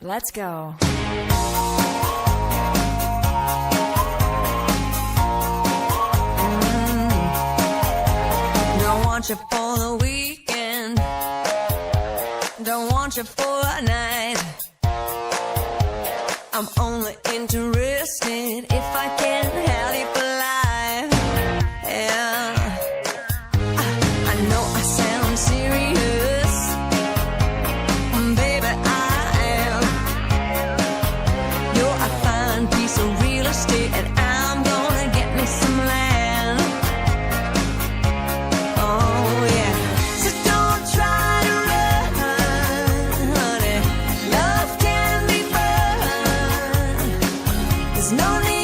Let's go. Don't want you for the weekend. Don't want you for a night. I'm only interested if I can have you for life. Yeah, I know I sound serious, baby, I am. You're a fine piece of real estate, and I'm gonna get me some land. Oh yeah, so don't try to run, honey. Love can be fun. There's no need